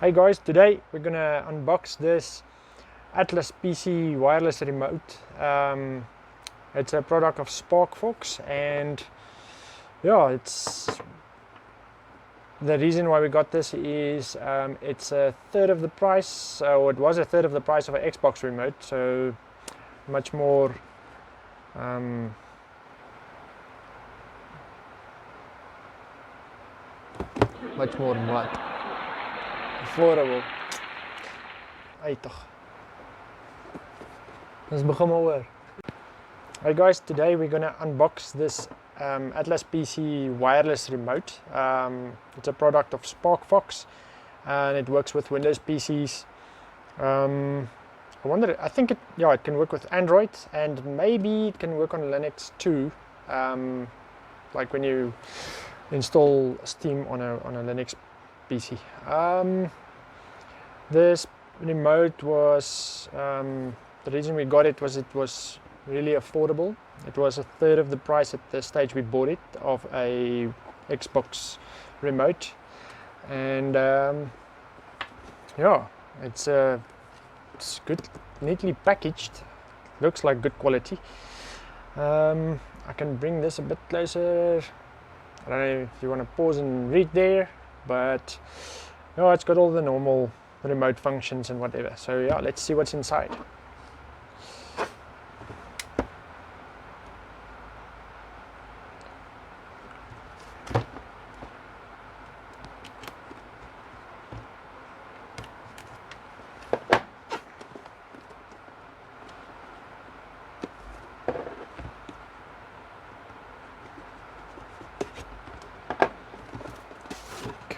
Hey guys, today we're gonna unbox this Atlas PC wireless remote. It's a product of Sparkfox, and yeah, it's the reason why we got this is it's a third of the price, or it was a third of the price of an Xbox remote, so much more what? Affordable. Hey toch. Ons begin maar hoor. Hey guys, today we're gonna unbox this Atlas PC wireless remote. It's a product of Sparkfox, and it works with Windows PCs. I think it can work with Android, and maybe it can work on Linux too. Like when you install Steam on a Linux PC. This remote was the reason we got it was really affordable. It was a third of the price at the stage we bought it of a Xbox remote, and yeah, it's good, neatly packaged. Looks like good quality. I can bring this a bit closer. I don't know if you want to pause and read there, but yeah, it's got all the normal remote functions and whatever. So yeah, let's see what's inside.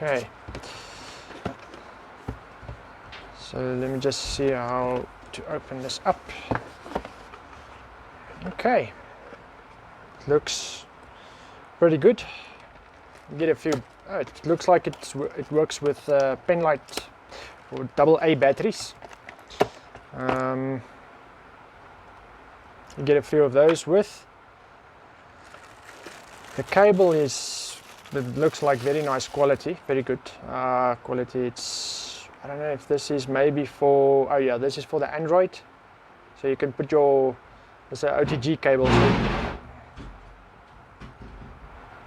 Okay, so let me just see how to open this up. Okay, it looks pretty good. You get a few. It looks like it works with penlight or AA batteries. You get a few of those with. The cable it looks like very nice quality, very good quality. I don't know if this is maybe for, oh yeah, this is for the Android. So you can put your, it's an OTG cable.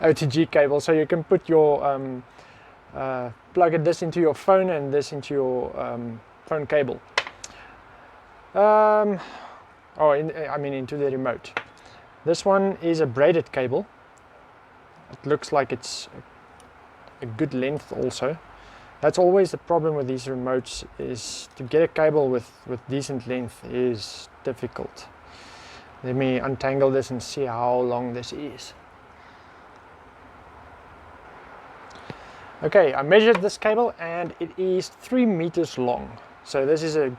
OTG cable, so you can put your, plug this into your phone and this into your phone cable. I mean into the remote. This one is a braided cable. It looks like it's a good length also. That's always the problem with these remotes, is to get a cable with decent length is difficult. Let me untangle this and see how long this is. Okay, I measured this cable and it is 3 meters long. So this is a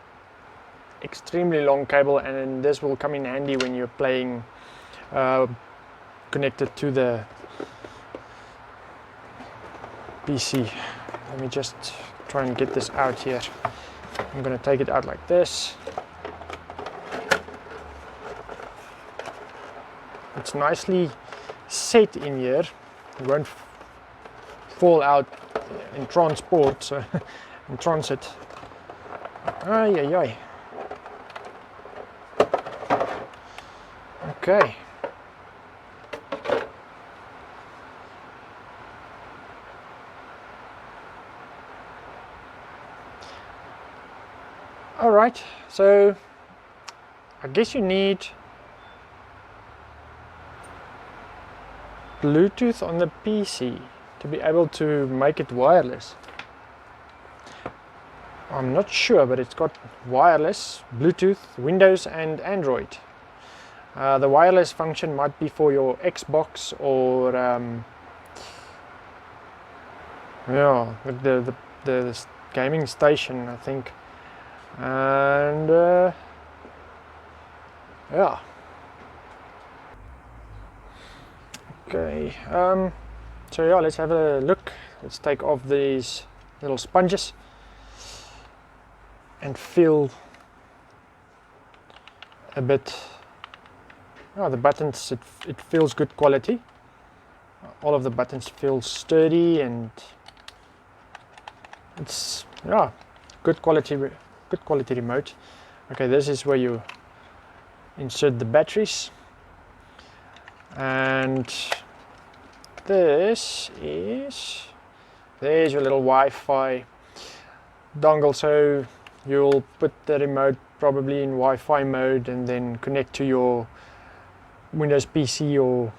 extremely long cable, and this will come in handy when you're playing connected to the PC. Let me just try and get this out here. I'm going to take it out like this. It's nicely set in here. It won't fall out in transport, so in transit. Ay, ay, ay. Okay. Alright, so I guess you need Bluetooth on the PC to be able to make it wireless. I'm not sure, but it's got wireless, Bluetooth, Windows and Android. The wireless function might be for your Xbox or yeah, the gaming station, I think. And yeah, okay, so yeah, let's have a look. Let's take off these little sponges and feel a bit. Oh, the buttons, it feels good quality. All of the buttons feel sturdy and it's, yeah, good quality remote. Okay, this is where you insert the batteries, and there's your little Wi-Fi dongle, so you'll put the remote probably in Wi-Fi mode and then connect to your Windows PC or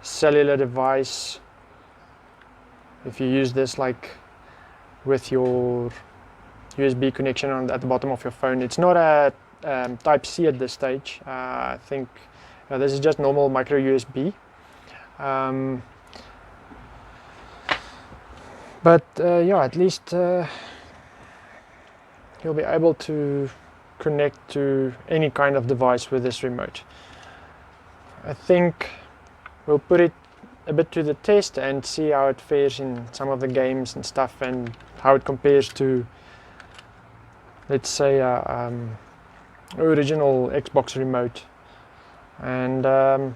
cellular device. If you use this like with your USB connection at the bottom of your phone. It's not a Type-C at this stage. I think this is just normal micro USB. But yeah, at least you'll be able to connect to any kind of device with this remote. I think we'll put it a bit to the test and see how it fares in some of the games and stuff, and how it compares to, let's say, original Xbox remote. And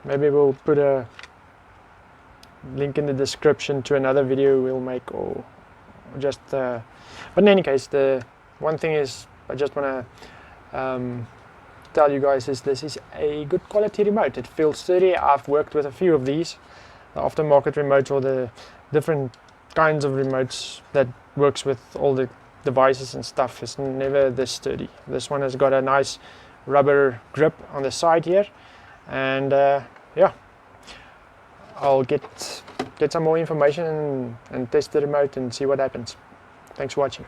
maybe we'll put a link in the description to another video we'll make, or just but in any case, the one thing is I just want to tell you guys is this is a good quality remote. It feels sturdy. I've worked with a few of these, the aftermarket remotes or the different kinds of remotes that works with all the devices and stuff. It's never this sturdy. This one has got a nice rubber grip on the side here, and yeah, I'll get some more information and test the remote and see what happens. Thanks for watching.